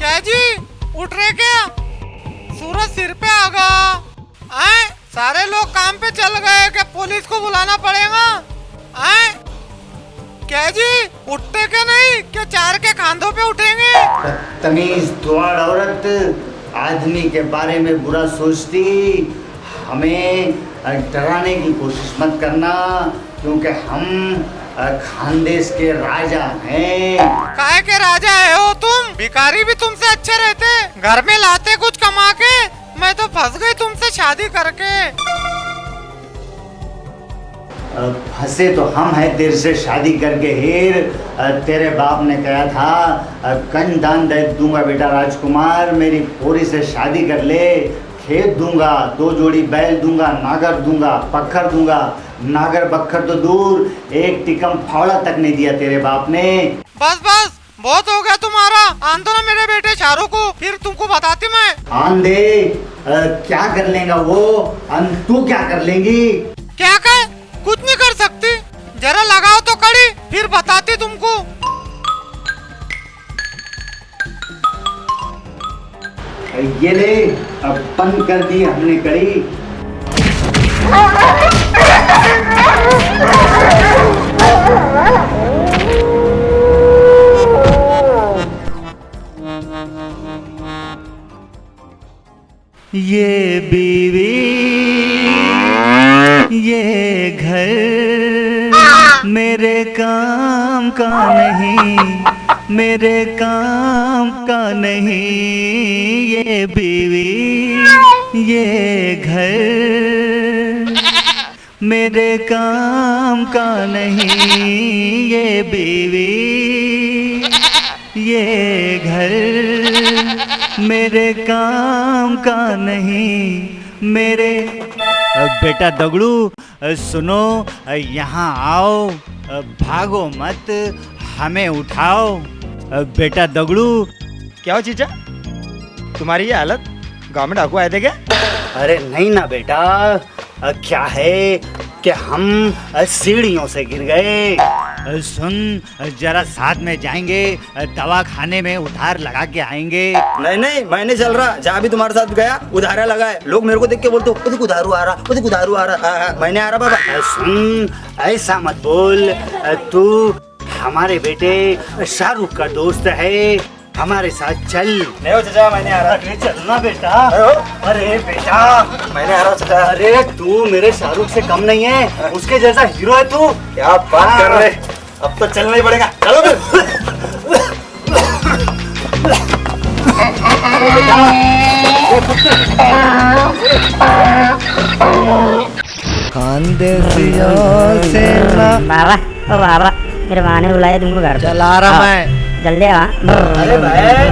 क्या जी, उठ रहे क्या? सूरज सिर पे आ गया। आए सारे लोग काम पे चल गए, क्या पुलिस को बुलाना पड़ेगा? आए क्या जी, उठते क्या नहीं? क्या चार के खांधों पे उठेंगे? तमीज द्वार औरत आदमी के बारे में बुरा सोचती, हमें डराने की कोशिश मत करना, क्योंकि हम खानदेश के राजा हैं। काहे के राजा है हो तुम? भिखारी भी तुमसे अच्छे रहते, घर में लाते कुछ कमा के। मैं तो फंस गई तुमसे शादी करके। फंसे तो हम हैं तेरे से शादी करके। हीर, तेरे बाप ने कहा था कन दान दे दूंगा बेटा राजकुमार, मेरी पोरी से शादी कर ले, खेत दूंगा, 2 जोड़ी बैल दूंगा, नागर दूंगा, पत्थर दूंगा। नागर बखर तो दूर, एक टिकम फावड़ा तक नहीं दिया तेरे बाप ने। बस बस, बहुत हो गया तुम्हारा। आन दो ना मेरे बेटे शाहरुख को, फिर तुमको बताती मैं। आन दे। क्या कर लेगा वो? तू क्या कर लेंगी? क्या कर? कुछ नहीं कर सकती। जरा लगाओ तो कड़ी, फिर बताती तुमको। ये ले, अब बंद कर दी हमने कड़ी। ये बीवी, ये घर मेरे काम का नहीं, मेरे काम का नहीं। ये बीवी, ये घर मेरे काम का नहीं। ये बीवी, ये घर मेरे काम का नहीं। मेरे बेटा दगड़ू, सुनो, यहाँ आओ, भागो मत, हमें उठाओ। बेटा दगड़ू। क्या हो चीचा, तुम्हारी ये हालत? गाँव में डाकू आए थे क्या? अरे नहीं ना बेटा, क्या है कि हम सीढ़ियों से गिर गए। सुन, जरा साथ में जाएंगे, दवा खाने में उधार लगा के आएंगे। नहीं नहीं, मैं नहीं चल रहा। जहाँ भी तुम्हारे साथ गया उधारा लगाए, लोग मेरे को देख के बोलते उधर उधारू आ रहा, उधर उधारू आ रहा। मैं नहीं आ रहा बाबा। सुन, ऐसा मत बोल। तू हमारे बेटे शाहरुख का दोस्त है, हमारे साथ चल। नहीं हो चाचा, मैं नहीं आ रहा। अरे चलना बेटा। अरे बेटा, मैं नहीं आ रहा चाचा। अरे तू मेरे शाहरुख से कम नहीं है, उसके जैसा हीरो है तू। क्या बात कर रहे? अब तो चलना ही पड़ेगा, चलो फिर। खानदेशियों से बाबा, ओ बाबा, मेरे माँ ने बुलाया तुमको घर। चला रहा मैं। जल्दी आ। अरे भाई,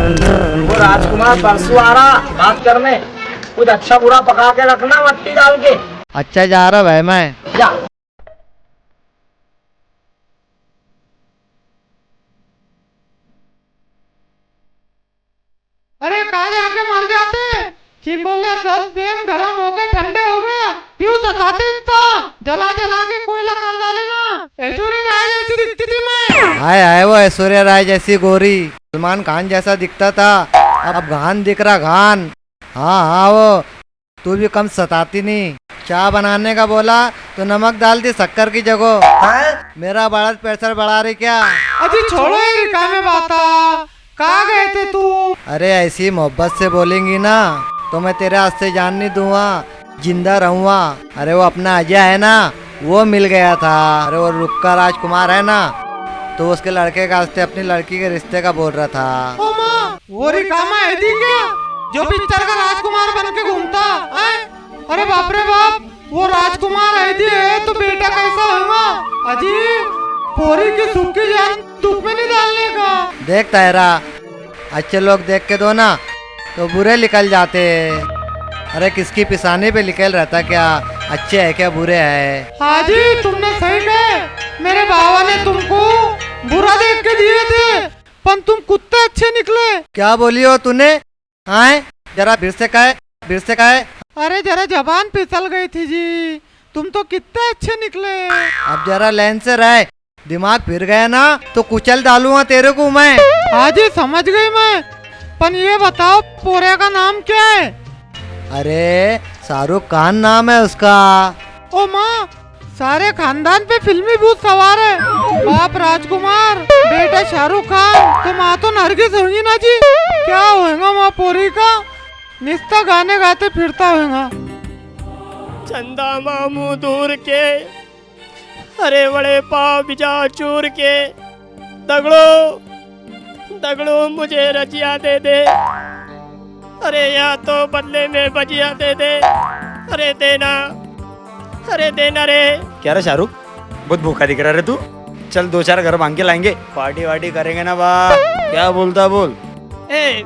वो राजकुमार परसों आ रहा बात करने, कुछ अच्छा बुरा पका के रखना, मट्टी डाल के। अच्छा जा रहा भाई मैं। जा। अरे कहाँ जाके मर जाते? ठीक बोल रहे, 10 दिन गर्म हो गए, ठंडे हो गए, क्यों सताते तो? जला जला के कोयला कर डालेगा। ऐश्वर्या राय जैसी दिखती थी मैं। हाय हाय, वो ऐश्वर्या राय जैसी गोरी, सलमान खान जैसा दिखता था, अब घान दिख रहा, घान। हाँ हाँ, वो तू भी कम सताती नहीं। चाय बनाने का बोला तो नमक डाल दी शक्कर की जगह। मेरा बड़ा प्रेशर बढ़ा रही क्या? अजी छोड़ो ये रिकामे बाता। कहाँ गए थे तू? अरे ऐसी मोहब्बत से बोलेंगी ना तो मैं तेरे हाथ से जान नहीं दूंगा, जिंदा रहूंगा। अरे वो अपना अजय है ना, वो मिल गया था। अरे वो रुक्का राजकुमार है ना, तो उसके लड़के का वास्ते अपनी लड़की के रिश्ते का बोल रहा था। ओ माँ, वो रिकामा है दी क्या, जो पिक्चर का राजकुमार बन के घूमता है? अरे बाप रे बाप, वो राजकुमार है दी है तो बेटा कैसा होगा? अजी पोरी की सुखी जान दुख में नहीं डालने का। देख तायरा, अच्छे लोग देख के दो ना तो बुरे निकल जाते। अरे किसकी पिसाने पे निकल रहता क्या, अच्छे है क्या बुरे है? हाँ जी, तुमने सही कहे। मेरे बाबा ने तुमको बुरा देख के दिए थे, पर तुम कुत्ते अच्छे निकले। क्या बोली हो तूने? आए जरा फिर से कहे, फिर से कहे। अरे जरा जबान फिसल गई थी जी, तुम तो कितने अच्छे निकले। अब जरा लाइन से रहे, दिमाग फिर गया ना तो कुचल डालूंगा तेरे को मैं। हाँ जी समझ गई मैं। अपन ये बताओ पोरे का नाम क्या है? अरे शाहरुख खान नाम है उसका। ओ माँ, सारे खानदान पे फिल्मी भूत सवार है। बाप राजकुमार, बेटा शाहरुख खान, तो माँ तो नरगिस होगी ना जी। क्या होएगा माँ पोरी का? निस्ता गाने गाते फिरता होएगा। चंदा मामू दूर के, अरे बड़े पाव बिजा चूर के, दगड़ो दगड़ो मुझे रजिया दे दे, अरे या तो बदले में बजिया दे दे, अरे देना, अरे देना रे। क्या रे शाहरुख, बहुत भूखा दिख रहा रे तू। चल 2-4 घर मांग के लाएंगे, पार्टी वार्टी करेंगे ना बा। क्या बोलता बोल। ए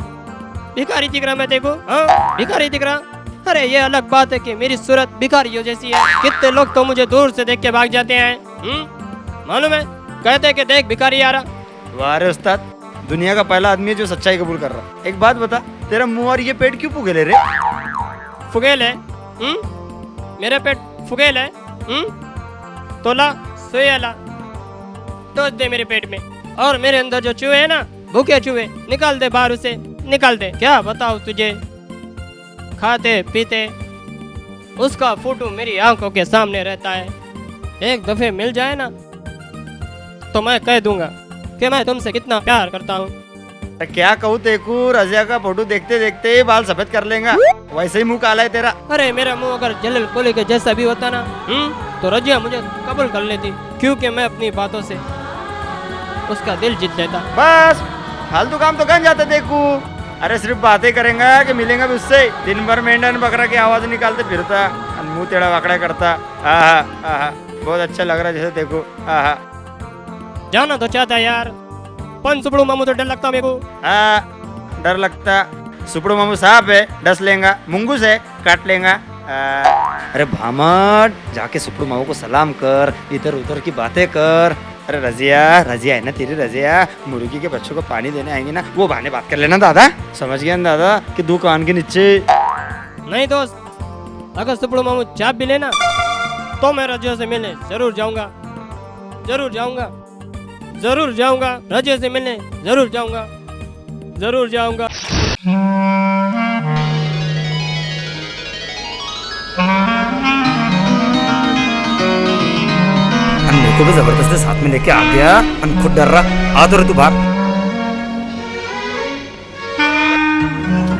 भिखारी दिख रहा मैं देखो, हाँ भिखारी दिख रहा। अरे ये अलग बात है कि मेरी सूरत भिखारियों जैसी है। कितने लोग तो मुझे दूर से देख के भाग जाते हैं, मालूम है, कहते कि देख भिखारी आ रहा। वाह रे उस्ताद, दुनिया का पहला आदमी है जो सच्चाई कबूल कर रहा। एक बात बता, तेरा मुंह और ये पेट क्यों फुगेले रे? फुगेल है, मेरे पेट फुगेल है, तोला सोयाला टोच दे मेरे पेट में, और मेरे अंदर जो चूहे है ना, भूखे चूहे, निकाल दे बाहर उसे, निकाल दे। क्या बताओ तुझे, खाते पीते उसका फोटो मेरी आंखों के सामने रहता है। एक दफे मिल जाए ना तो मैं कह दूंगा कि मैं तुमसे कितना प्यार करता हूँ। क्या कहूँ तेकू, रजिया का फोटो देखते देखते बाल सफेद कर लेगा। वैसे ही मुंह काला है तेरा। अरे मेरा मुंह अगर जलल कोले के जैसा भी होता ना, तो रजिया मुझे कबूल कर लेती, क्योंकि मैं अपनी बातों से उसका दिल जीत लेता। बस फालतू काम तो गन जाते देखू। अरे सिर्फ बातें करेंगे कि मिलेंगे भी उससे। दिन भर मेंढन बकरा की आवाज निकालते फिरता, मुंह टेढ़ा वाकड़ा करता। आहा आहा, बहुत अच्छा लग रहा है जैसे देखो। आहा, जाना तो चाहता यार, पन सुपड़ू मामू तो डर लगता मेरे को। हाँ डर लगता। सुपड़ू मामू साहब है, डस लेगा, मुंगूस है, काट लेगा। अरे भामट, जाके सुपड़ू मामू को सलाम कर, इधर उधर की बातें कर। अरे रजिया, रजिया है ना तेरी रजिया, मुर्गी के बच्चों को पानी देने आएंगे ना, वो बहाने बात कर लेना दादा। समझ गया ना दादा कि दुकान के नीचे। नहीं दोस्त, अगर सुपड़ू मामू चाप भी लेना तो मैं रजिया से मिलने जरूर जाऊंगा, जरूर जाऊंगा, जरूर जाऊंगा, रजिया से मिलने जरूर जाऊंगा, जरूर जाऊंगा। मेरे को भी जबरदस्ती साथ में लेके आ गया, खुद डर रहा। आ तो रे तू बाहर।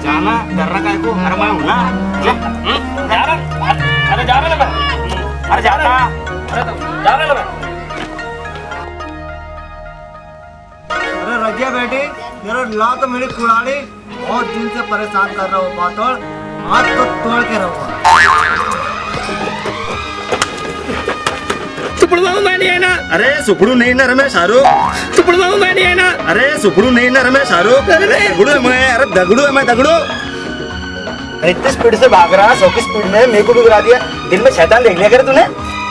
जाना डर रहा काय को? अरे मैं हूं ना, जा रहा। अरे जा रहा ना मैं, अरे जा रहा, अरे जा रहा ना मैं। अरे रजिया बेटी, तेरा ला तो मेरी कुड़ाड़ी बहुत दिन से परेशान कर रहा हूँ बातोड़, आज तो तोड़ के रहूँगा। सुपड़ू मामू मैं नहीं है ना। अरे सुपड़ू नहीं ना रमेश शाहरुख। सुपड़ू मामू मैं नहीं है ना। अरे सुपड़ू नहीं ना रमेश शाहरुख। अरे दगड़ू है मैं, अरे दगड़ू है मैं, दगड़ू। अरे इतनी स्पीड से भाग रहा, 100 की स्पीड में मेरे को भी गिरा दिया। दिल में शैतान देख लिया करे तूने,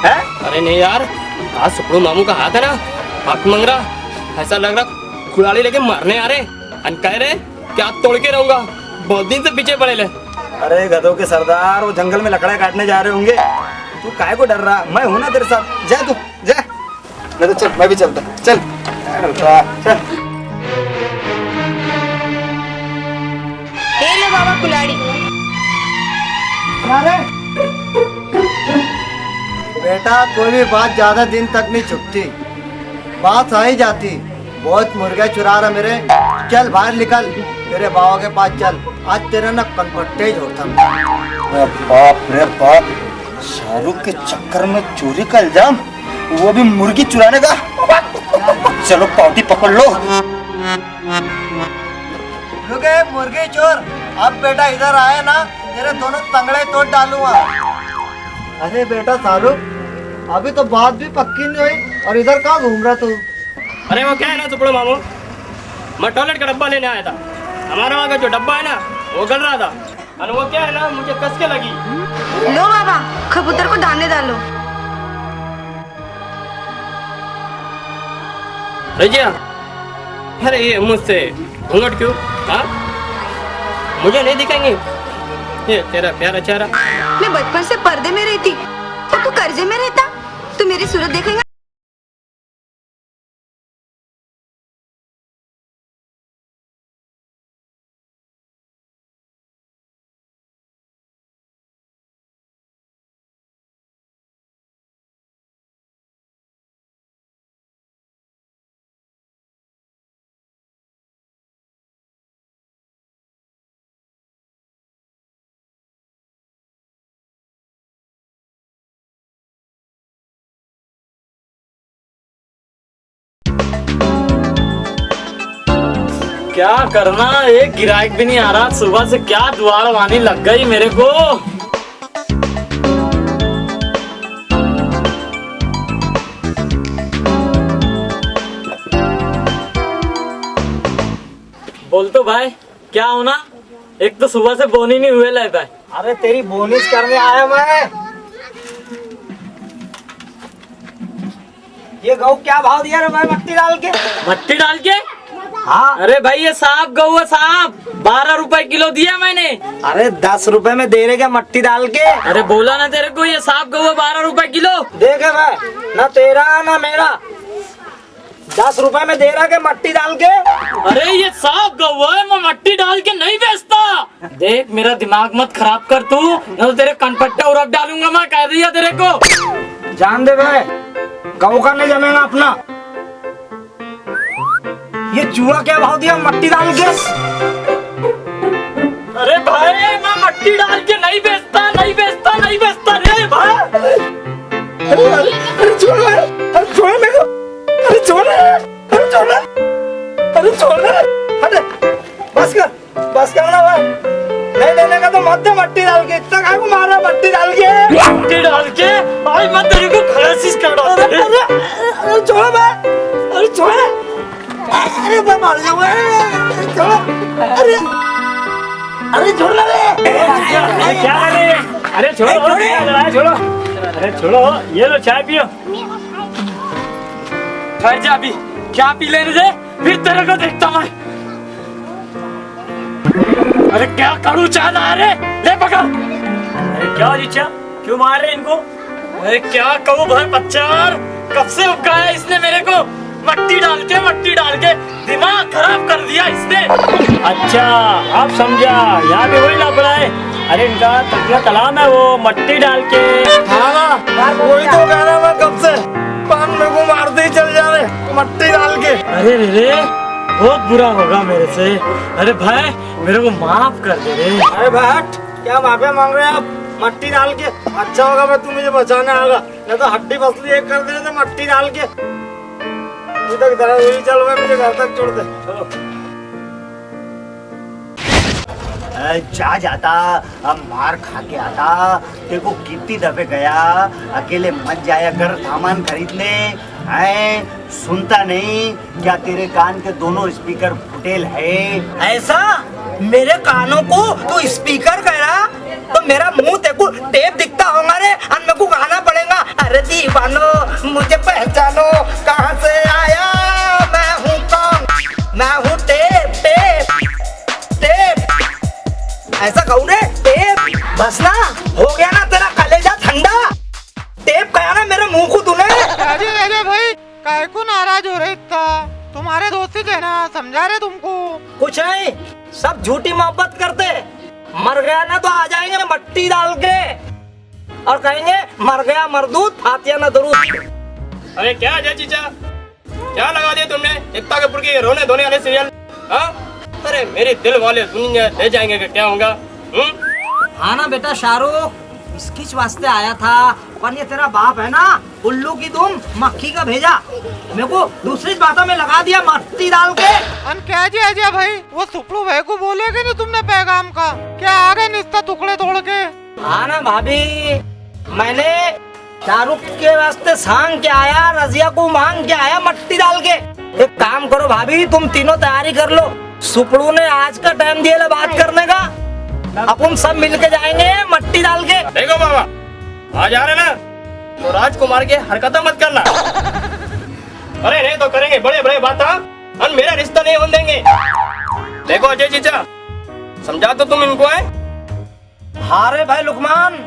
हैं? अरे नहीं यार, आज सुपड़ू मामू का हाथ है ना, हाथ मंग रहा, ऐसा लग रहा कुड़ाली लेके मारने आ रहे, अन कह रहे क्या तोड़ के रहूंगा, बहुत दिन से पीछे पड़े ले। अरे गधों के सरदार, वो जंगल में लकड़ा काटने जा रहे होंगे। तू काहे को डर रहा? मैं हूं ना तेरे साथ। जा तू जा, नहीं तो चल मैं भी चलता। चल चल। ले लो बाबा कुल्हाड़ी। बेटा कोई भी बात ज्यादा दिन तक नहीं छुपती, बात आ ही जाती। बहुत मुर्गे चुरा रहा मेरे, चल बाहर निकल, तेरे बाबा के पास चल, आज तेरे ना कनपट्टे जोड़ता मैं। बाप रे बाप, शाहरुख के चक्कर में चोरी का इल्जाम, वो भी मुर्गी चुराने का। चलो पार्टी पकड़ लो। रुके मुर्गी चोर, अब बेटा इधर आए ना, तेरे दोनों तंगड़े तोड़ डालूंगा। अरे बेटा शाहरुख, अभी तो बात भी पक्की नहीं हुई और इधर कहाँ घूम रहा तू? अरे वो क्या है ना सुपड़ू मामू, मैं टॉयलेट का डब्बा लेने आया था, हमारे वहाँ का जो डब्बा है ना वो गल रहा था, और वो क्या है ना मुझे कस के लगी। लो बाबा, कबूतर को दाने डालो। रजिया, अरे ये मुझसे घूंघट क्यों? हाँ, मुझे नहीं दिखेंगे ये तेरा प्यारा चेहरा। मैं बचपन से पर्दे में रहती और तू कर्जे में रहता, तू मेरी सूरत देखेगा क्या करना, एक गिराक भी नहीं आ रहा। सुबह से क्या दुआर वानी लग गई मेरे को। बोल तो भाई क्या होना, एक तो सुबह से बोनी नहीं हुए ले भाई। अरे तेरी बोनिस करने आया मैं। ये गऊ क्या भाव दिया रे भाई मट्टी डाल के? मट्टी डाल के? हाँ। अरे भाई ये सांप गऊ है सांप, 12 रुपए किलो दिया मैंने। अरे 10 रुपए में दे रहे क्या मट्टी डाल के? अरे बोला ना तेरे को ये सांप गऊ है 12 रुपए किलो। देखे भाई, ना तेरा ना मेरा, 10 रुपए में दे रहा के मट्टी डाल के। अरे ये सांप गऊ है, मैं मट्टी डाल के नहीं बेचता। देख मेरा दिमाग मत खराब कर तू, नहीं तो तेरे कनपट्टे उड़प डालूंगा मैं, कह दिया तेरे को। जान दे भाई, गऊ का नहीं जमेगा अपना। ये चूहा क्या भाव दिया मट्टी डाल के? अरे भाई मैं मट्टी डाल के नहीं बेचता, नहीं बेचता, नहीं बेचता रे भाई। अरे छोड़ मेरे को, अरे छोड़, अरे छोड़, अरे छोड़, अरे बस कर ना भाई, नहीं देने का तो मत दे मट्टी डाल के। इतना काहे को मार रहा मट्टी डाल के? मट्टी डाल के भाई मैं तेरे को खलासिस कर दूं। अरे छोड़ भाई, अरे छोड़, अरे मैं मार जाऊंगा, छोड़, अरे छोड़ ना रे। क्या है? अरे छोड़ो, छोड़ो, अरे छोड़ो, ये लो चाय पियो। ठहर जा अभी, क्या पी लेने दे, फिर तेरे को देखता मैं। अरे क्या करूं, चाह रहा रे, ले पकड़। अरे क्या जीचा, क्यों मार रहे इनको? अरे क्या कहूँ भाई बच्चार, कब से उपकाया इसने मेरे को, मट्टी डाल के दिमाग खराब कर दिया इसने। अच्छा आप समझा, यहाँ पे वही लापड़ा है। अरे इनका तकिया कलाम है वो, मट्टी डाल के। हाँ वही तो कह रहा मैं कब से, पान मेरे को मारते ही चल जा रहे मट्टी डाल के। अरे रे बहुत बुरा होगा मेरे से। अरे भाई मेरे को माफ कर दे रे। अरे भाट, क्या माफी मांग रहे हैं आप मट्टी डाल के? अच्छा होगा मैं तुम्हें बचाने आगा, नहीं तो हड्डी पसली एक कर दे थे मट्टी डाल के। तक चल मैं, मुझे घर तक छोड़ दे। चलो जा जाता, अब मार खा के आता। देखो कितनी दफे गया, अकेले मत जाया कर सामान खरीदने। हैं सुनता नहीं क्या? तेरे कान के दोनों स्पीकर फुटेल है। ऐसा मेरे कानों को तू स्पीकर कह रहा, तो मेरा मुंह देखो टेप दिखता होगा रे, और मेरे को गाना पड़ेगा। अरे दीवानो मुझे पहचानो, कहाँ से आया मैं हूँ कौन, मैं हूँ टेप टेप टेप। ऐसा कहूँ रे टेप, बस ना हो गया ना तेरा कलेजा ठंडा। टेप कहा ना मेरे मुंह को तूने। अजय भाई काहे को नाराज हो रहे इतना? तुम्हारे दोस्त थे ना, समझा रहे तुमको। कुछ नहीं, सब झूठी मोहब्बत करते। मर गया ना तो आ जाएंगे मट्टी डाल के और कहेंगे मर गया मरदूत, फातिया ना दरूद। अरे क्या अजय चीचा, क्या लगा दिया तुमने एकता कपूर के रोने धोने वाले सीरियल? हाँ अरे मेरे दिल वाले सुनेंगे, ले जाएंगे कि क्या होगा? हाँ ना बेटा शाहरुख, इसकी वास्ते आया था, पर ये तेरा बाप है ना उल्लू की दुम मक्खी का भेजा, मेरे को दूसरी बातों में लगा दिया मट्टी डाल के। अन क्या जी अजय भाई, वो सुपलू भाई को बोलेगे नहीं तुमने पैगाम का? क्या आ गए निस्ता टुकड़े तोड़ के? हाँ ना भाभी, मैंने शाहरुख के वास्ते सांग के आया, रजिया को मांग के आया मट्टी डाल के। एक काम करो भाभी, तुम तीनों तैयारी कर लो, सुपड़ू ने आज का टाइम दिया बात करने का, अपन सब मिलके जाएंगे मट्टी डाल के। देखो बाबा, आ जा रहे ना तो राजकुमार के हरकत मत करना। अरे नहीं तो करेंगे बड़े बड़े बात, और मेरा रिश्ता नहीं होने देंगे। देखो अजय चीचा, समझा तो तुम इनको है। हाँ रे भाई लुकमान,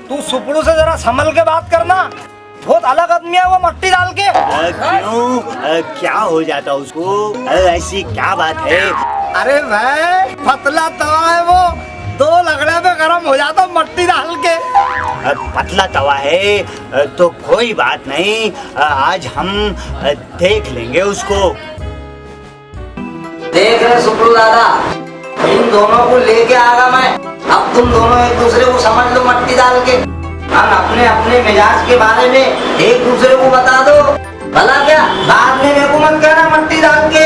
तू सुपड़ू से जरा संभल के बात करना, बहुत अलग आदमी है वो मट्टी डाल के। क्यों? क्या हो जाता उसको? ऐसी क्या बात है? अरे भाई पतला तवा है वो, 2 लगड़े पे गरम हो जाता मट्टी डाल के। पतला तवा है तो कोई बात नहीं, आज हम देख लेंगे उसको। देख रहे सुपरू दादा, इन दोनों को लेके आगा मैं। अब तुम दोनों एक दूसरे को समझ लो मट्टी डाल के, हम अपने अपने मिजाज के बारे में एक दूसरे को बता दो, भला क्या बाद में मेरे को मत कहना मट्टी डाल के।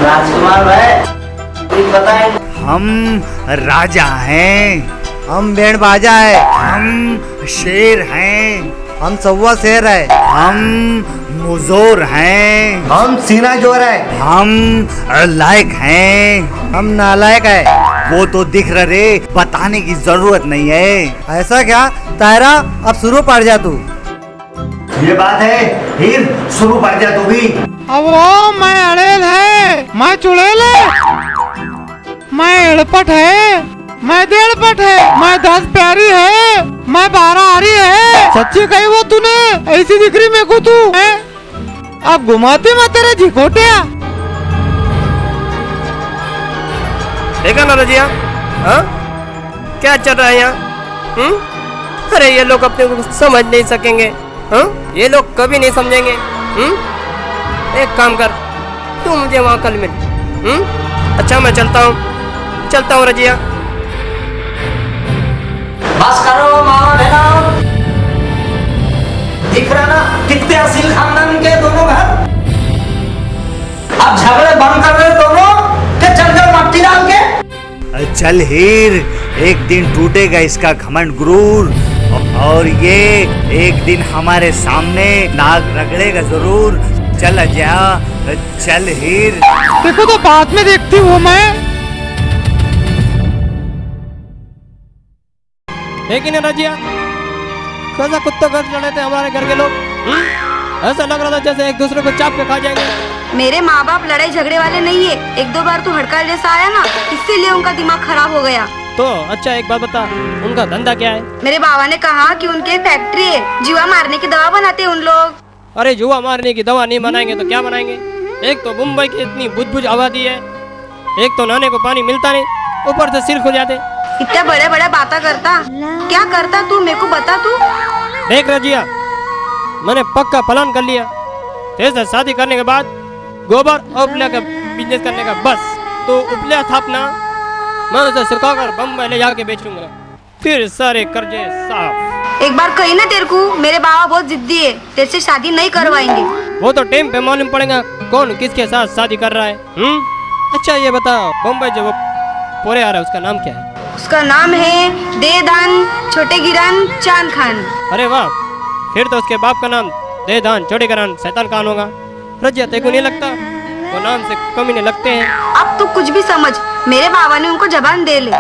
राजकुमार भाई कुछ बताएं। हम राजा हैं, हम बैंड बाजा है, हम शेर हैं, हम सौवा शेर है, हम मुजोर हैं, हम सीना जोर है, हम लायक हैं। हम नालायक है। वो तो दिख रहे, बताने की जरूरत नहीं है। ऐसा क्या तायरा, अब शुरू पड़ जा तू। ये बात है, हीर शुरू पड़ जा तू भी। अब वो मैं अड़ेल है, मैं चुड़ैल है, मैं एड़पट है, मैं देड़पट है, मैं 10 प्यारी है, मैं 12 आरी है। सच्ची कही वो तूने, ऐसी दिख रही मेरे को तू है? अब घुमाती मैं तेरे झिकोटिया। देखा ना रजिया, हाँ क्या चल रहा है यहाँ? अरे ये लोग अपने को समझ नहीं सकेंगे, हाँ ये लोग कभी नहीं समझेंगे। एक काम कर, तू मुझे वहाँ कल मिल। अच्छा मैं चलता हूँ रजिया। बस करो मामा बहना, दिख रहा ना कितने असील खानदान के दोनों घर। अब झगड़े बंद कर रहे दोनों के चल कर मट्टी डाल के। चल हीर, एक दिन टूटेगा इसका घमंड गुरूर, और ये एक दिन हमारे सामने नाक रगड़ेगा जरूर। चल जा, चल हीर। देखो तो बाद में देखती हूँ मैं। है कि नहीं रजिया? कैसा कुत्ता घर चढ़े थे हमारे घर के लोग। ऐसा लग रहा था जैसे एक दूसरे को चाप के खा जाएंगे। मेरे माँ बाप लड़ाई झगड़े वाले नहीं है। 1-2 बार तू हड़का जैसा आया ना, इसीलिए उनका दिमाग खराब हो गया। तो अच्छा एक बात बता, उनका धंधा क्या है? मेरे बाबा ने कहा कि उनके फैक्ट्री है, जुआ मारने की दवा बनाते हैं उन लोग। अरे जुआ मारने की दवा नहीं बनाएंगे तो क्या बनाएंगे? एक तो मुंबई की इतनी बुझ आबादी है, एक तो नहाने को पानी मिलता नहीं, ऊपर से सिर खुल जाते। इतना बड़े बातें करता, क्या करता तू मेरे को बता तू। देख रजिया, मैंने पक्का प्लान कर लिया। तेरे शादी करने के बाद गोबर और उपले का बिजनेस करने का। बस तो उपले थापना, मैं उसे सुखाकर बम्बई ले जाके बेचूंगा, फिर सारे कर्जे साफ। एक बार कही ना तेरे को, मेरे बाबा बहुत जिद्दी है, तेरे से शादी नहीं करवाएंगे। वो तो टाइम पे मालूम पड़ेगा कौन किसके साथ शादी कर रहा है। अच्छा ये बताओ, बम्बई जो वो पोरे आ रहा है उसका नाम क्या है? उसका नाम है देदान छोटे गिरान चांद खान। अरे वाह, फिर तो उसके बाप का नाम देदान छोटे गिरान शैतान खान होगा। रजिया तेरे को नहीं लगता वो नाम से कमी नहीं लगते हैं? अब तू कुछ भी समझ, मेरे बाबा ने उनको जबान दे ले।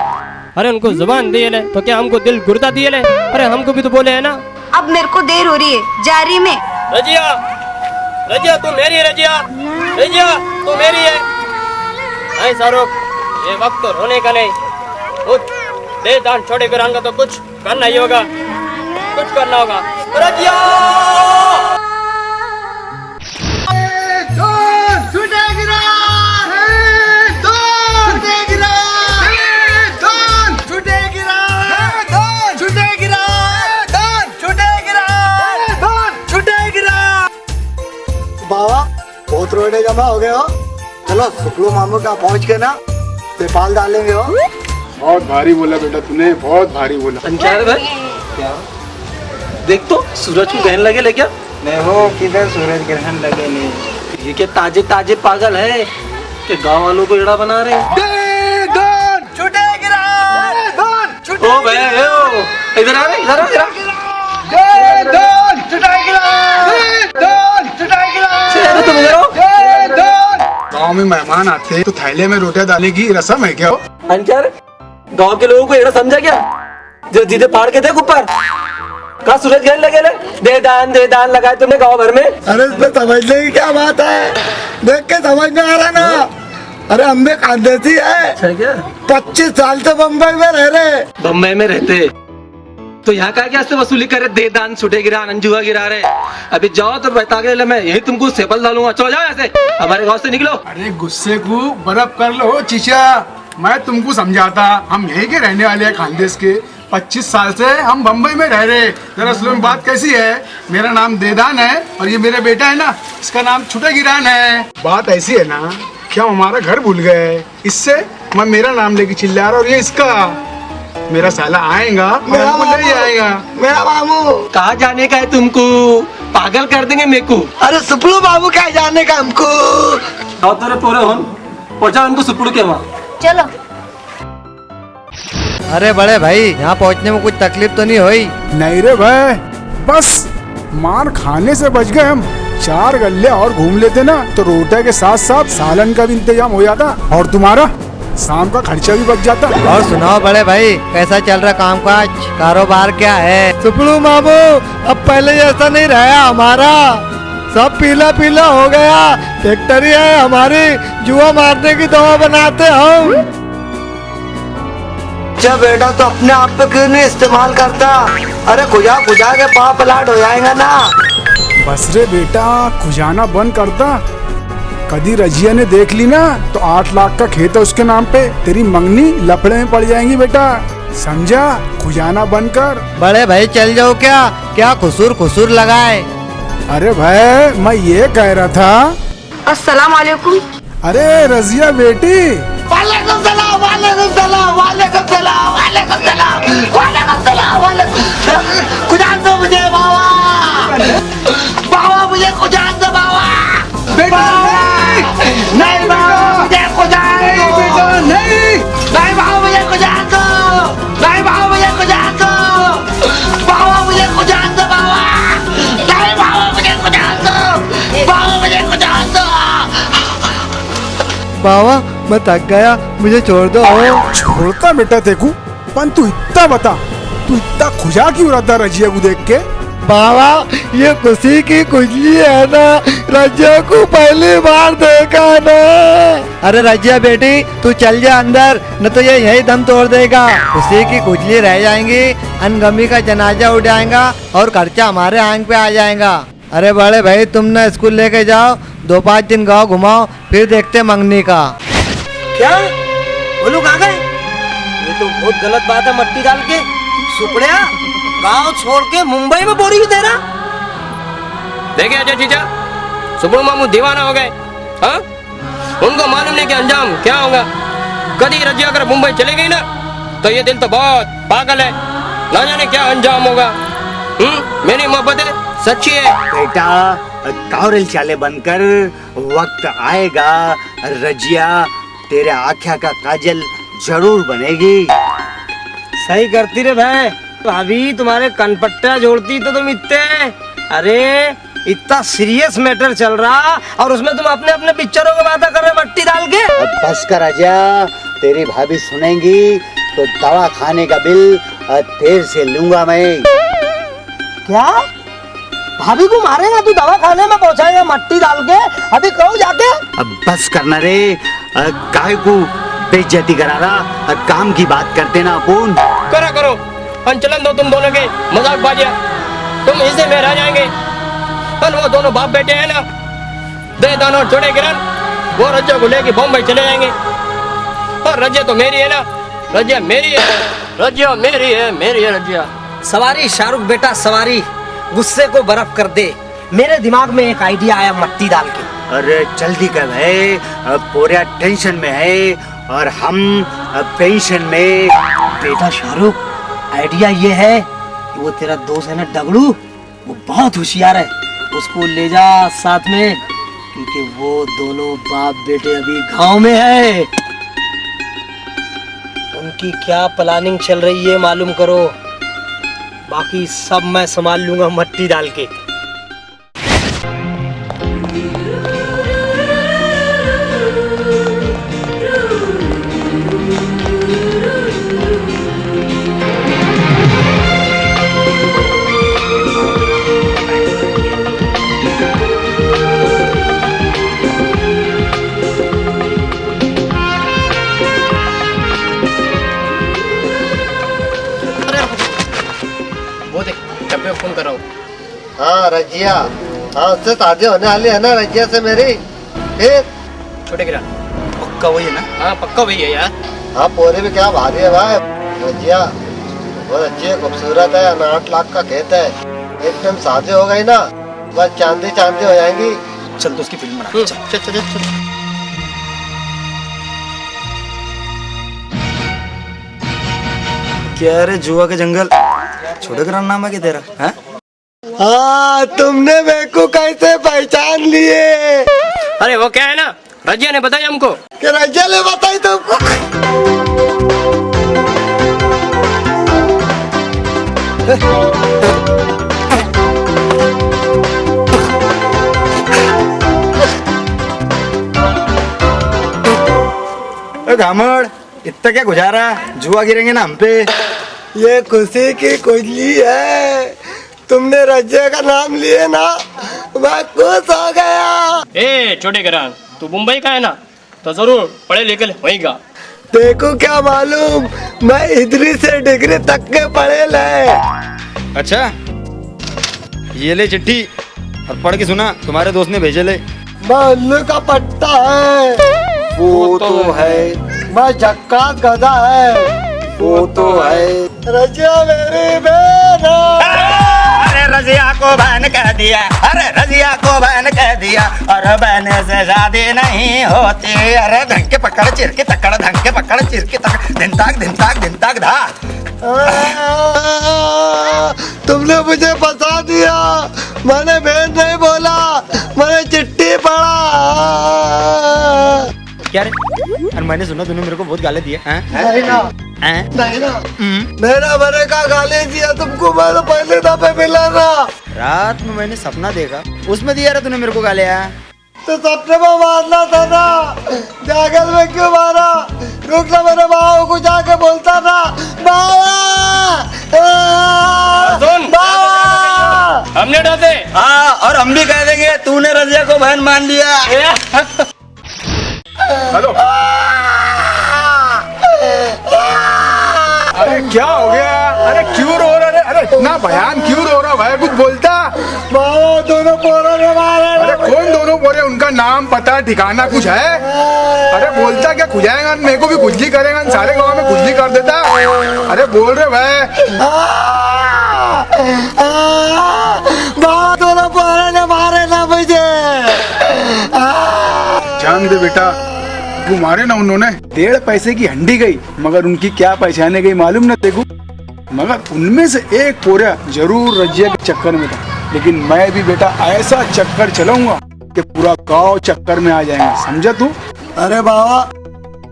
अरे उनको जुबान दिए ले तो क्या हमको दिल गुर्दा दिए ले? अरे हमको भी तो बोले है ना। अब मेरे को देर हो रही है, जा रही मैं। रजिया तू मेरी है, रजिया तू मेरी है। नहीं शाहरुख, ये वक्त तो रोने का नहीं, कुछ दे दान छोटे गिरान का तो कुछ करना ही होगा, कुछ करना होगा। रजिया बाबा बहुत रोने जमा हो गए हो, चलो शुक्लू मामू का पहुंच के ना पेपाल डालेंगे हो। बहुत भारी बोला बेटा तूने, बहुत भारी बोला। पंचायत भाई क्या देख तो सूरज को ग्रहण लगे ले क्या? नहीं हो, किधर सूरज ग्रहण लगे नहीं। ये क्या ताजे ताजे पागल है कि गांव वालों को एड़ा बना रहे हैं। ओ भाई इधर आ रहे, इधर आ। तुम इधर आओ। गाँव में मेहमान आते तो थैले में रोटियां डालने की रस्म है क्या? अंचर गांव के लोगों को एड़ा समझा क्या? जो जीते फाड़ के थे ऊपर कहा सूरज ग्रहण लगे ले, दे दान लगाए तुमने गांव भर में। अरे इसमें समझने की क्या बात है, देख के समझ में आ रहा ना। अरे हम भी खानदेसी है, 25 साल से बम्बई में रह रहे। बम्बई में रहते तो यहाँ का क्या वसूली करे? दे दान छुटे गिरा अंजुआ गिरा रहे। अभी जाओ तो बता के मैं यही तुमको सेपल डालूंगा। चलो जाओ ऐसे, हमारे गांव से निकलो। अरे गुस्से को बर्फ कर लो चीचा, मैं तुमको समझाता, हम यही के रहने वाले हैं खानदेश के। 25 साल से हम बम्बई में रह रहे। दरअसल में बात कैसी है, मेरा नाम देदान है और ये मेरा बेटा है ना, इसका नाम छुटे गिरान है। बात ऐसी है ना, क्या हमारा घर भूल गए? इससे मैं मेरा नाम लेके चिल्ला रहा और ये इसका। मेरा साला आएगा और हमको ले जाएगा। मेरा मामू कहाँ जाने का है तुमको? पागल कर देंगे मेरे को। अरे सुपलू बाबू क्या जाने का हमको। आओ तेरे पूरे होन पहुंचाओ इनको सुपुड़ के वहाँ। चलो। अरे बड़े भाई, यहाँ पहुँचने में कुछ तकलीफ तो नहीं हुई? नहीं रे भाई, बस मार खाने से बच गए हम। 4 गल्ले और घूम लेते ना तो रोटे के साथ साथ सालन का भी इंतजाम हो जाता और तुम्हारा शाम का खर्चा भी बच जाता। और सुनाओ बड़े भाई, कैसा चल रहा कामकाज, कारोबार क्या है? सुपड़ू मामू, अब पहले जैसा नहीं रहा हमारा, सब पीला पीला हो गया। फैक्ट्री है हमारी, जुआ मारने की दवा बनाते हम। अच्छा बेटा, तो अपने आप पे क्यों नहीं इस्तेमाल करता? अरे खुजा खुजा के पाँव पलाट हो जाएगा ना। बस रे बेटा, खुजाना बंद करता। कभी रजिया ने देख ली ना तो 8 लाख का खेत है उसके नाम पे, तेरी मंगनी लफड़े में पड़ जाएंगी बेटा, समझा? खुजाना बंद कर। बड़े भाई चल जाओ क्या? क्या खुसूर खुसूर लगाए? अरे भाई, मैं ये कह रहा था। अस्सलाम वालेकुम। अरे रजिया बेटी। वालेकुम सलाम, वालेकुम सलाम, वालेकुम सलाम, वालेकुम सलाम, वालेकुम सलाम, वालेकुम। खुदा दो मुझे बाबा, बाबा मुझे खुदा दो बाबा। बेटा नहीं बाबा, मुझे खुदा दो। बेटा नहीं। नहीं बाबा, मुझे खुदा दो। नहीं बाबा, मुझे खुदा दो। बाबा मुझे खुदा दो बाबा। नहीं बाबा, मुझे खुदा दो। बाबा मुझे खुदा दो। बाबा मैं थक गया, मुझे छोड़ दो। छोड़ता बेटा देखू, पर तू इतना बता, तू इतना खुजा क्यों रहता रजिया को देख के? बाबा ये खुशी की खुजली है ना, रजिया को पहली बार देखा ना। अरे रजिया बेटी, तू चल जा अंदर, न तो ये यही दम तोड़ देगा। खुशी की खुजली रह जाएंगी, अनगमी का जनाजा उड़ जाएगा और खर्चा हमारे आंख पे आ जाएगा। अरे बड़े भाई, तुम ना स्कूल लेके जाओ, 2-5 दिन गाँव घुमाओ, फिर देखते मंगनी का। क्या वो लोग आ गए? ये तो बहुत गलत बात है। मट्टी डाल के सुपड़िया गांव छोड़ के मुंबई में बोरी दे रहा। देखिए अजय जीजा, सुपुड़ मामू दीवाना हो गए। हाँ, उनको मालूम नहीं कि अंजाम क्या होगा। कभी रजिया अगर मुंबई चली गई ना तो ये दिल तो बहुत पागल है, ना जाने क्या अंजाम होगा। मेरी मोहब्बत है, सच्ची है। बेटा कावरल चाले बनकर, वक्त आएगा रजिया तेरे आँखा का काजल जरूर बनेगी। सही करती रे भाई, तो अभी तुम्हारे कनपट्टा जोड़ती तो तुम इतने, अरे इतना सीरियस मैटर चल रहा और उसमें तुम अपने अपने पिक्चरों की बातें कर रहे मट्टी डाल के। अब बस कर रजिया, तेरी भाभी सुनेंगी तो दवा खाने का बिल देर से लूंगा मैं। क्या भाभी को मारेगा तू, दवा खाने में पहुंचाएगा मट्टी डाल के? अभी कहो जाके। अब बस करना रे, काहे को बेइज्जती करा रहा, काम की बात करते ना अपन। करो करो, चलन दो तुम दोनों के मजाक बाजिया, तुम इसे में रह जाएंगे। और वो दोनों बाप बेटे हैं ना, दे दानो छोड़े किरण, वो रज्जा को लेके बॉम्बे चले जाएंगे। और रज्जा तो मेरी है ना, रज्जा मेरी है, रज्जा मेरी है, मेरी है रज्जा। सवारी शाहरुख बेटा सवारी, गुस्से को बर्फ कर दे। मेरे दिमाग में एक आइडिया आया मट्टी डाल के। अरे जल्दी कर है, पूरा टेंशन में है और हम पेंशन में। बेटा शाहरुख, आइडिया ये है कि वो तेरा दोस्त है ना डगड़ू, वो बहुत होशियार है, उसको ले जा साथ में, क्योंकि वो दोनों बाप बेटे अभी गांव में है। उनकी क्या प्लानिंग चल रही है मालूम करो, बाकी सब मैं संभाल लूंगा मट्टी डाल के। फोन कर रहा हूँ। हाँ रजिया, हाँ उससे शादी होने वाली है ना रजिया से मेरी। फिर छोटे गिरा पक्का वही है ना? हाँ पक्का वही है यार। हाँ पोरे भी क्या भारी है भाई, रजिया बहुत अच्छी है, खूबसूरत है, 8 लाख का खेत है, एकदम शादी हो गई ना बस चांदी चांदी हो जाएंगी। चल तो उसकी फिल्म बना। चल चल चल चल। क्या रे जुआ के जंगल, छोटे ग्राम नाम है क्या तेरा? हाँ हाँ तुमने मेरे को कैसे पहचान लिए? अरे वो क्या है ना, रजिया ने बताई हमको। कि रजिया ने बताई तुमको? घामड़ इतना क्या गुजारा, जुआ गिरेंगे ना हम पे। ये खुशी की कुंजी है, तुमने रजिया का नाम लिए ना, मैं खुश हो गया। ए छोटे करान, तू मुंबई का है ना, तो जरूर पढ़े लिखे होएगा। देखो क्या मालूम, मैं इधरी से डिग्री तक के पढ़े ले। अच्छा ये ले चिट्ठी और पढ़ के सुना, तुम्हारे दोस्त ने भेजे ले। मैं उल्लू का पट्टा है, वो तो है। मैं झक्कास गधा है, वो तो है। रजिया मेरी बहन है। अरे रजिया को बहन कह दिया, अरे रजिया को बहन कह दिया, और बहन से शादी नहीं होती। अरे धंके पकड़ चिर के तकड़, धंके पकड़ चिर के तकड़, दिन तक धा। तुमने मुझे फंसा दिया, मैंने बहन नहीं बोला, मैंने चिट्ठी पढ़ा। क्या रे? और मैंने सुना तूने मेरे को बहुत गाली दिए। नहीं ना, नहीं ना, मेरा मरे का गाली दिया तुमको, मैं तो पहले दफे मिला ना। रात में मैंने सपना देखा, उसमें दिया रे तूने मेरे को गालियां। तो सपने में मारना था ना, जागल में क्यों मारा? रुक ना, मेरे बाबा को जाके बोलता था, बाबा हमने डाले। हाँ, और हम भी कह देंगे तूने रजिया को बहन मान लिया। हेलो, अरे क्या हो गया? अरे क्यों रो रहा है? अरे इतना बयान क्यों रो रहा भाई? कुछ बोलता। बाबा दोनों पोरों ने मारे। अरे कौन दोनों पोरे? उनका नाम पता ठिकाना कुछ है? अरे बोलता क्या, खुजाएगा मेरे को भी खुजली करेगा, सारे गांव में खुजली कर देता। अरे बोल रहे भाई। बाबा दोनों पोरों ने मारे ना मुझे। जान दे बेटा, वो मारे ना उन्होंने, 1.5 पैसे की हंडी गई, मगर उनकी क्या पहचाने गई मालूम ना देखो। मगर उनमें से एक पोरा जरूर रजिया के चक्कर में था, लेकिन मैं भी बेटा ऐसा चक्कर चलाऊंगा कि पूरा गांव चक्कर में आ जाएगा, समझा तू? अरे बाबा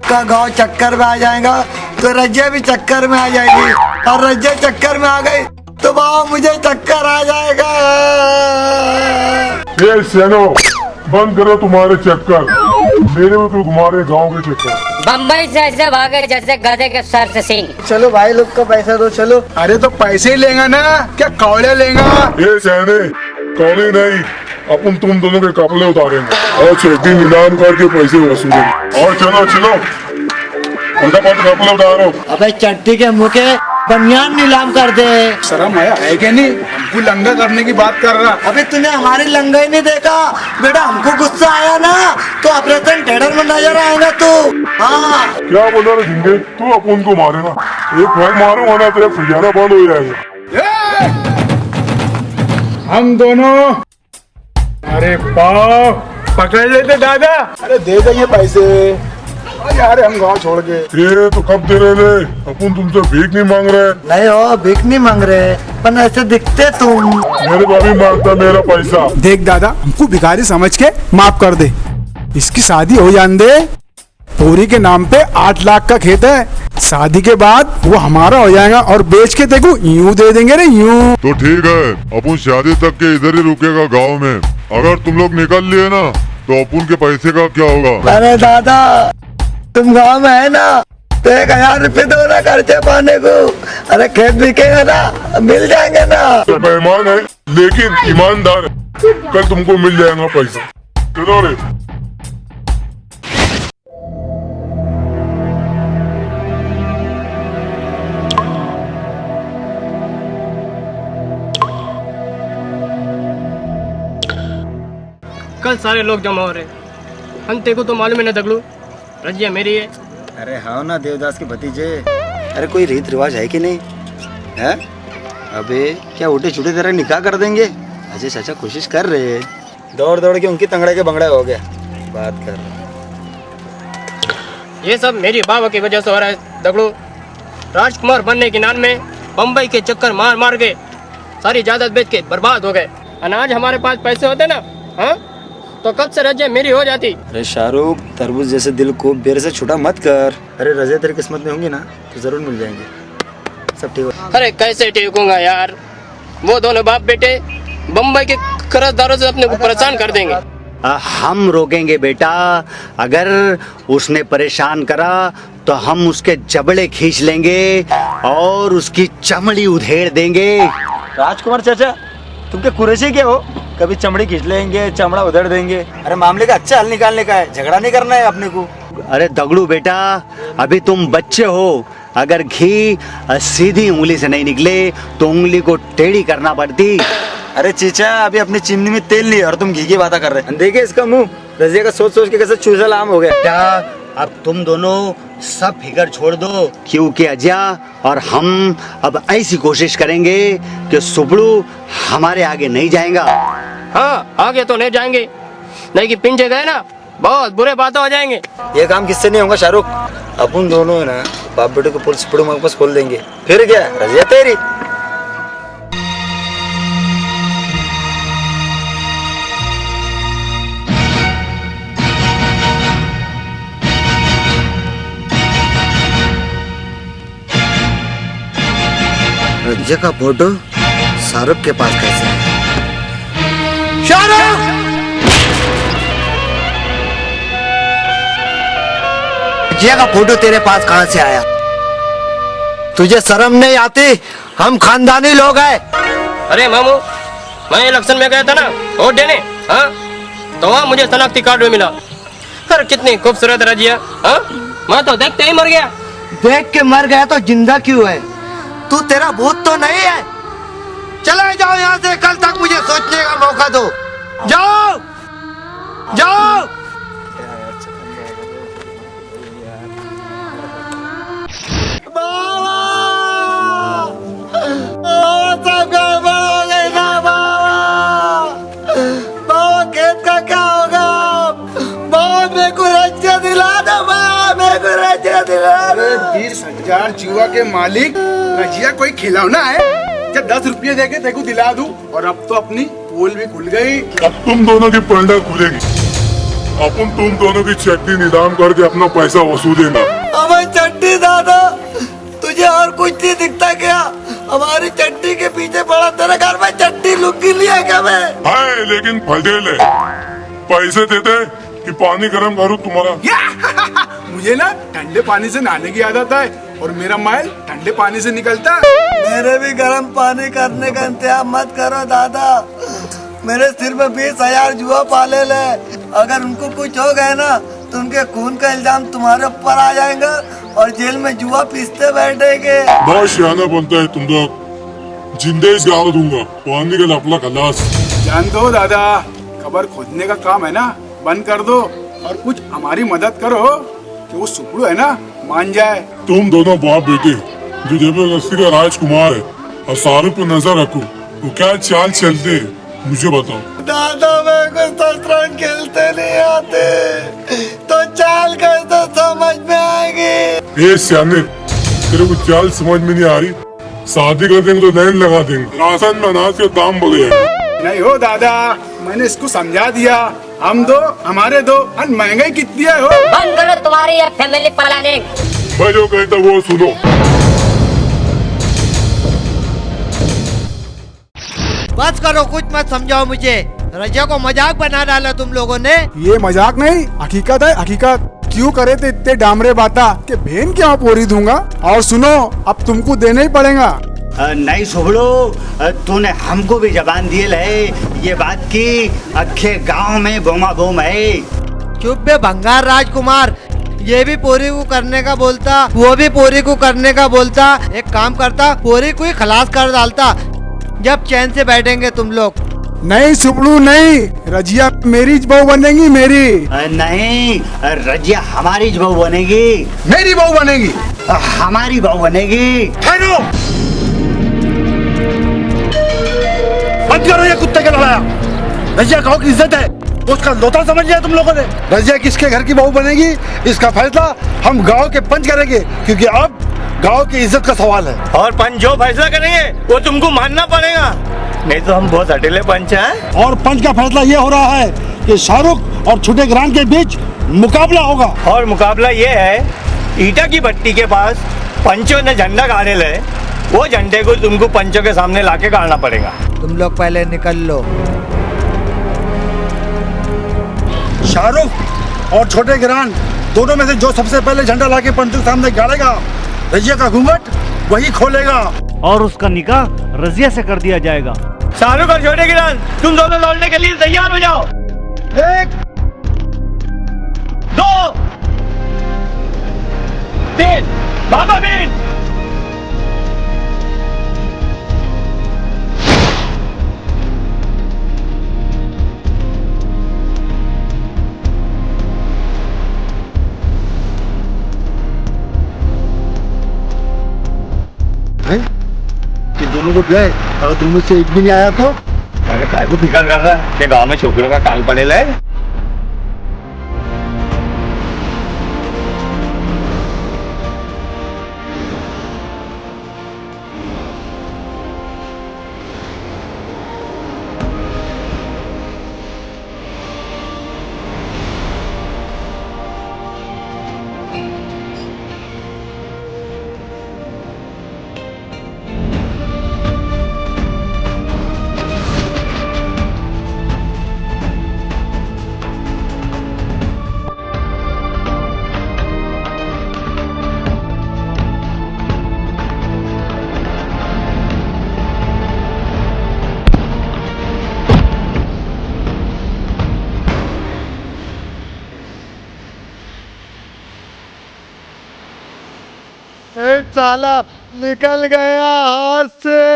का गांव चक्कर में आ जाएगा तो रजिया भी चक्कर में आ जाएगी, और रजिया चक्कर में आ गई तो बाबा मुझे चक्कर आ जाएगा। ये सेनो, बंद करो तुम्हारे चक्कर, मेरे में तो तुम्हारे गांव के चक्कर। बम्बई से ऐसे भागे जैसे गधे के सर से सिंह। चलो भाई लोग को पैसा दो, चलो। अरे तो पैसे ही लेगा ना, क्या कौड़े लेगा? ये सहने कौड़ी नहीं, अपन तुम दोनों के कपड़े उतारेंगे और चड्डी नीलाम करके पैसे वसूलेंगे। और चलो चलो, फटाफट कपड़े उतारो। अबे चट्टी के मुँह के बनियान नीलाम कर दे। शर्म आया है क्या? नहीं, हमको लंगा करने की बात कर रहा। अबे तूने हमारी लंगाई नहीं देखा बेटा, हमको गुस्सा आया ना तो ऑपरेशन थिएटर में नजर आएगा तू। हाँ क्या बोला रे झिंगे, तू अपन को मारेगा? एक फाइट मारूंगा ना तेरा खजाना बंद हो जाएगा। हम दोनों, अरे पाव पकड़ लेते दादा। अरे दे देंगे पैसे यार, हम गाँव छोड़ के। ये तो कब दे रहे, अपन तुमसे भीख नहीं मांग रहे। नहीं हो, भीख नहीं मांग रहे, पर ऐसे दिखते तुम। मेरे भाभी मांगता मेरा पैसा। देख दादा, हमको भिखारी समझ के माफ कर दे, इसकी शादी हो जान दे। पूरी के नाम पे 8 लाख का खेत है, शादी के बाद वो हमारा हो जाएगा और बेच के देखो यूं दे देंगे रे यूं। तो ठीक है, अपन शादी तक के इधर ही रुकेगा गांव में। अगर तुम लोग निकल लिए ना तो अपन के पैसे का क्या होगा? अरे दादा तुम गाँव में है ना, तो 1000 रुपये दो ना खर्चे पाने को। अरे खेत बिकेगा ना, मिल जाएंगे ना। तो बेईमान है लेकिन ईमानदार है, कल तुमको मिल जाएगा पैसा। चलो रे। कल सारे लोग जमा हो रहे, हम तेको तो मालूम है ना दगलू, रजिया मेरी है। अरे हाँ ना देवदास के भतीजे। अरे कोई रीत रिवाज है कि नहीं है? अबे क्या उल्टे छुटे तरह निकाह कर देंगे? अजय चाचा कोशिश कर रहे हैं, दौड़ दौड़ के उनकी तंगड़े के बंगड़े हो गया, बात कर रहे। ये सब मेरी बाबा की वजह से हो रहा है दगड़ू। राजकुमार बनने के नाम में बम्बई के चक्कर मार मार के सारी जायदाद बेच के बर्बाद हो गए। अनाज हमारे पास पैसे होते ना, हाँ तो कब से रजिया मेरी हो जाती। अरे शाहरुख, तरबूज जैसे दिल को बेर से छुटा मत कर। अरे रजिया तेरी किस्मत में होंगी ना तो जरूर मिल जाएंगे, सब ठीक हो। अरे कैसे ठीक होगा यार, वो दोनों बाप बेटे बम्बई के कर्जदारों से अपने को परेशान कर देंगे। हम रोकेंगे बेटा, अगर उसने परेशान करा तो हम उसके जबड़े खींच लेंगे और उसकी चमड़ी उधेड़ देंगे। राजकुमार चाचा, तुम क्या कुरैशी के हो? कभी चमड़ी खींच लेंगे, चमड़ा उधेड़ देंगे। अरे मामले का अच्छा हल निकालने का है, झगड़ा नहीं करना है अपने को। अरे दगड़ू बेटा, अभी तुम बच्चे हो, अगर घी सीधी उंगली से नहीं निकले तो उंगली को टेढ़ी करना पड़ती। अरे चीचा, अभी अपनी चिमनी में तेल लिया और तुम घी की बातें कर रहे हैं। देखिए इसका मुंह, रजिया का सोच सोच के कैसे चूजा लाम हो गया। क्या अब तुम दोनों सब फिकर छोड़ दो, क्योंकि अजया और हम अब ऐसी कोशिश करेंगे कि सुबड़ू हमारे आगे नहीं जाएगा। हाँ, आगे तो नहीं जाएंगे, नहीं कि पिंजे गए ना बहुत बुरे बातें हो जाएंगे। ये काम किससे नहीं होगा शाहरुख, अपन दोनों है ना बाप बेटे को पुलिस पड़ू वापस खोल देंगे। फिर क्या, रजिया तेरी। रजिया का फोटो शाहरुख के पास कैसे है? शाहरुख! रजिया का फोटो तेरे पास कहाँ से आया? तुझे शर्म नहीं आती? हम खानदानी लोग हैं। अरे मामू, मैं इलेक्शन में गया था ना वोट देने, हाँ, तो वहाँ मुझे शनाख्ती कार्ड भी मिला। अरे कितनी खूबसूरत रजिया, हाँ, मैं तो देखते ही मर गया। देख के मर गया तो जिंदा क्यों है? तू तेरा भूत तो नहीं है? चले जाओ यहाँ से, कल तक मुझे सोचने का मौका दो। जाओ जाओ। सब गड़बड़ हो गई ना बाबा, खेत का क्या होगा? बाबा मेरे को रजिया दिला दो, बाबा मेरे को रजिया दिला दो। 20,000 जुआ के मालिक रजिया कोई खिलौना है? जब 10 रुपये देके तेको दिला दूं, और अब तो अपनी पोल भी खुल गई। अब तुम दोनों की पंडा खुलेगी, अपन तुम दोनों की चट्टी निदान करके अपना पैसा वसूलेगा। अबे चट्टी दादा, तुझे और कुछ नहीं दिखता क्या? हमारी चट्टी के पीछे पड़ा, तेरे घर में चट्टी लुक्की लिया क्या मैं? हाय, लेकिन फटेल है, पैसे देते कि पानी गर्म करूँ तुम्हारा। मुझे ना ठंडे पानी से नहाने की आदत है और मेरा माइल ठंडे पानी से निकलता है। मेरे भी गर्म पानी करने का इंतजाम मत करो दादा, मेरे सिर में 20,000 जुआ पाले ले। अगर उनको कुछ हो गए ना तो उनके खून का इल्जाम तुम्हारे ऊपर आ जाएगा और जेल में जुआ पीसते बैठेंगे। बहुत सियाना बनता है तुम लोग, जिंदे गाँव दूंगा, पानी का लपला खलास। जान दो दादा, कबर खोदने का काम है ना बंद कर दो और कुछ हमारी मदद करो कि वो सुपड़ू है ना मान जाए। तुम दोनों बाप बेटे जो जबरदस्ती का राजकुमार है और शाहरुख पे नजर रखो, वो क्या चाल चलते मुझे बताओ। दादा मेरे को शतरंज खेलते नहीं आते, तो चाल कैसे समझ में आएगी? ए सियाने, तेरे को चाल समझ में नहीं आ रही? शादी कर देंगे तो लाइन लगा देंगे, राशन में अनाज के दाम बढ़े हैं। नहीं हो दादा, मैंने इसको समझा दिया, हम दो हमारे दो, और महंगाई कितनी है हो। बंद करो तुम्हारी ये फैमिली प्लानिंग। मैं जो कहता वो सुनो। बस करो, कुछ मत समझाओ मुझे। रजिया को मजाक बना डाला तुम लोगों ने। ये मजाक नहीं, हकीकत है हकीकत। क्यों करे थे इतने डामरे बाता कि बहन क्या पोरी दूंगा। और सुनो, अब तुमको देना ही पड़ेगा। नहीं सुबड़ो, तूने हमको भी जबान दिए है, ये बात की अखे गांव में बोमा बोम है। चुप बे भंगार राजकुमार, ये भी पोरी को करने का बोलता, वो भी पोरी को करने का बोलता। एक काम करता, पोरी को ही खलास कर डालता, जब चैन से बैठेंगे तुम लोग। नहीं सुबड़ू नहीं, रजिया मेरी बहू बनेगी मेरी। नहीं, रजिया हमारी बहू बनेगी। मेरी बहू बनेगी। हमारी बहू बनेगी। ठहरो, बंद करो ये कुत्ते का लड़ाया। रजिया गाँव की इज्जत है, उसका लोता समझ लिया तुम लोगों ने। रजिया किसके घर की बहू बनेगी इसका फैसला हम गांव के पंच करेंगे, क्योंकि अब गांव की इज्जत का सवाल है। और पंच जो फैसला करेंगे वो तुमको मानना पड़ेगा, नहीं तो हम बहुत अकेले पंच हैं। और पंच का फैसला ये हो रहा है कि शाहरुख और छोटे ग्रांड के बीच मुकाबला होगा। और मुकाबला ये है, ईटा की भट्टी के पास पंचों ने झंडा गाड़े ले, वो झंडे को तुमको पंचों के सामने लाके गाड़ना पड़ेगा। तुम लोग पहले निकल लो। शाहरुख और छोटे ग्रांड दोनों में से जो सबसे पहले झंडा लाके पंचों के सामने गाड़ेगा, रजिया का घूंघट वही खोलेगा और उसका निकाह रजिया से कर दिया जाएगा। शाहरुख और छोटे ग्रांड, तुम दोनों लौटने के लिए तैयार हो जाओ। 1 2 3 बाबा बीन। कि दोनों को गए, अगर तुम में से एक भी नहीं आया तो? अरे काय को फिकर कर रहा है, ये गांव में छोकरों का काल पड़ेला है। साला निकल गया हाथ से।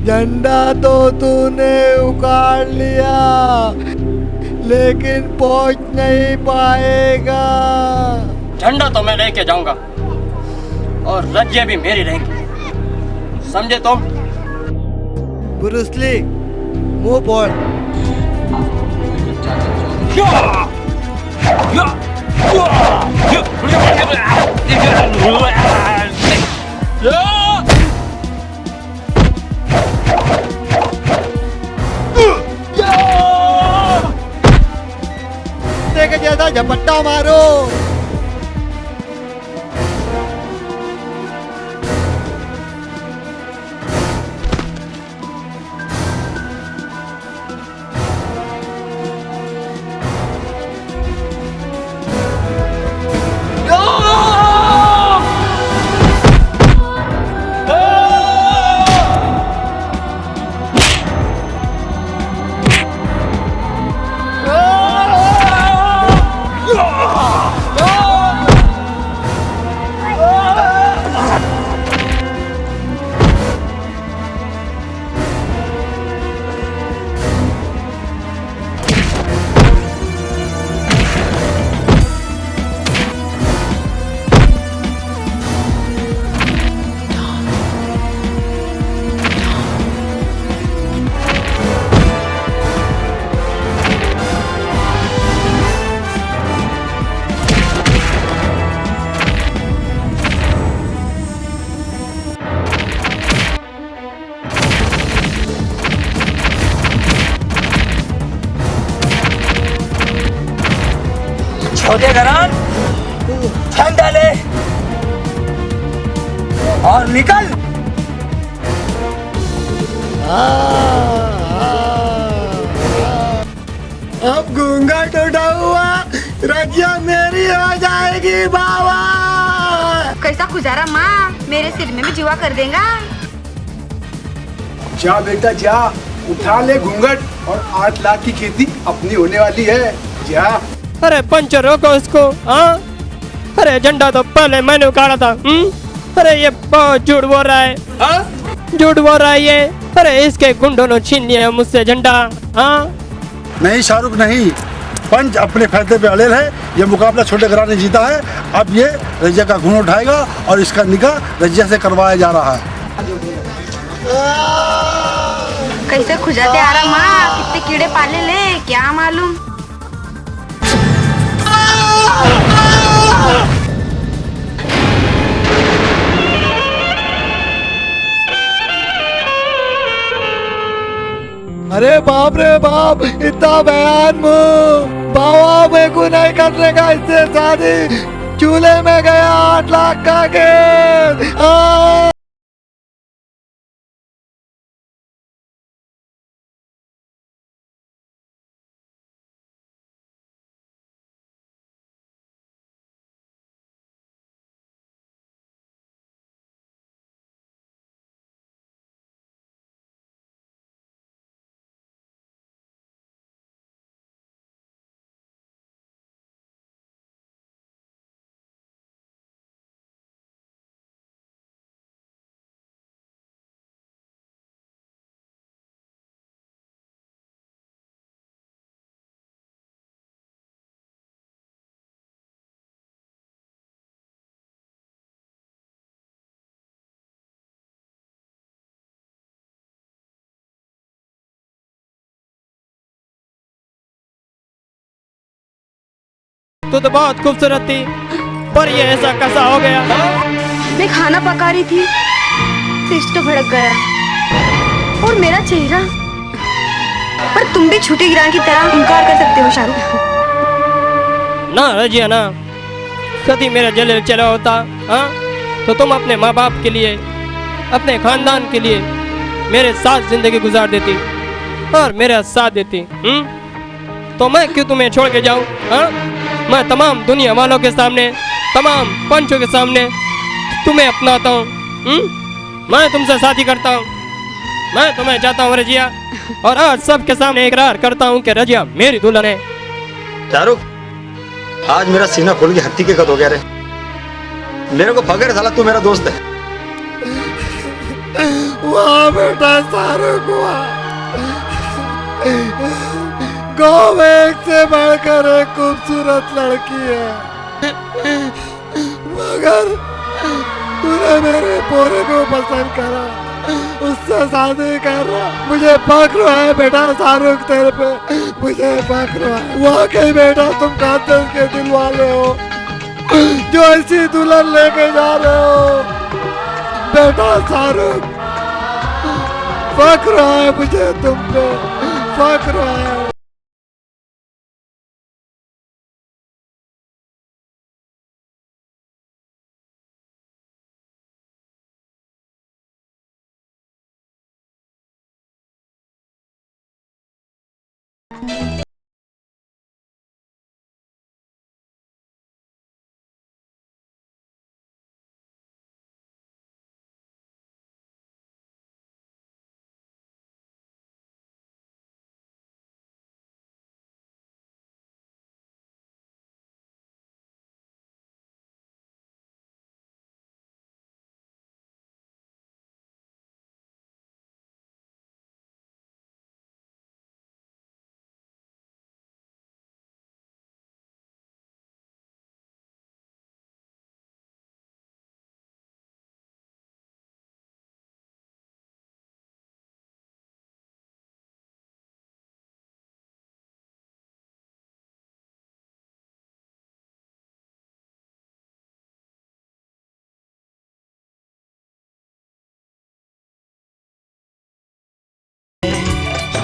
झंडा तो तूने उखाड़ लिया, लेकिन पहुंच नहीं पाएगा। झंडा तो मैं लेके जाऊंगा और रज्जे भी मेरी रहेंगी, समझे तुम? ब्रूस ली, मुंह बोल। के जैसा झपट्टा मारो। छोटे घरान, ठंडा ले और निकल। अब घूंघट उठा हुआ रजिया मेरी हो जाएगी बाबा। कैसा गुजारा माँ, मेरे सिर में भी जुआ कर देगा। जा बेटा जा, उठा ले घूंघट और 8 लाख की खेती अपनी होने वाली है। जा। अरे पंच रोको इसको। हाँ, अरे झंडा तो पहले मैंने उखाड़ा था। अरे ये बहुत झूठ बोल रहा है। हाँ, झूठ बोल रहा है ये। अरे इसके गुंडों ने छीन लिया मुझसे झंडा। हाँ नहीं शाहरुख नहीं, पंच अपने फैसले पे अड़े है। ये मुकाबला छोटे घराने ने जीता है। अब ये रजिया का घूंघट उठाएगा और इसका निकाह रजिया से करवाया जा रहा है। कैसे खुजाते आ रहा माँ, कितने कीड़े पाले ले क्या मालूम। अरे बाप रे बाप, इतना बयान मुंह। बाबा मेरे को नहीं करने का इससे शादी। चूल्हे में गया 8 लाख का खेल। तू तो बहुत खूबसूरत थी, पर ये ऐसा कैसा हो गया? मैं खाना पका रही थी, फिश तो भड़क गया और मेरा चेहरा। पर तुम भी छुट्टी गिरान की तरह इनकार कर सकते हो शाहरुख। ना रजिया ना, कभी मेरा जल चला होता हाँ, तो तुम अपने माँ बाप के लिए, अपने खानदान के लिए मेरे साथ जिंदगी गुजार देती और मेरा साथ देती। तो मैं क्यों तुम्हें छोड़ के जाऊं? हाँ, मैं तमाम दुनिया वालों के सामने, तमाम पंचों के सामने तुम्हें अपनाता हूँ। मैं तुमसे शादी करता हूँ। मैं तुम्हें चाहता हूँ रजिया, और आज सबके सामने इकरार करता हूँ कि रजिया मेरी दुल्हन है। शाहरुख, आज मेरा सीना खुल के हत्ती के कद हो गया रे। मेरे को फकर साला, तू मेरा दोस्त है। वाह बेटा शाहरुख, वाह। गाँव में एक से बढ़कर एक खूबसूरत लड़की है, मगर तूने मेरे पोरे को पसंद करा, उससे शादी कर रहा। मुझे फख्र है बेटा शाहरुख तेरे पे, मुझे फख्र है। वाकई बेटा तुम कातिल के दिल वाले हो जो ऐसी दुल्हन लेके जा रहे हो। बेटा शाहरुख, फख्र है मुझे तुम पे, फख्र है।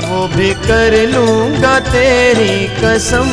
वो भी कर लूंगा तेरी कसम।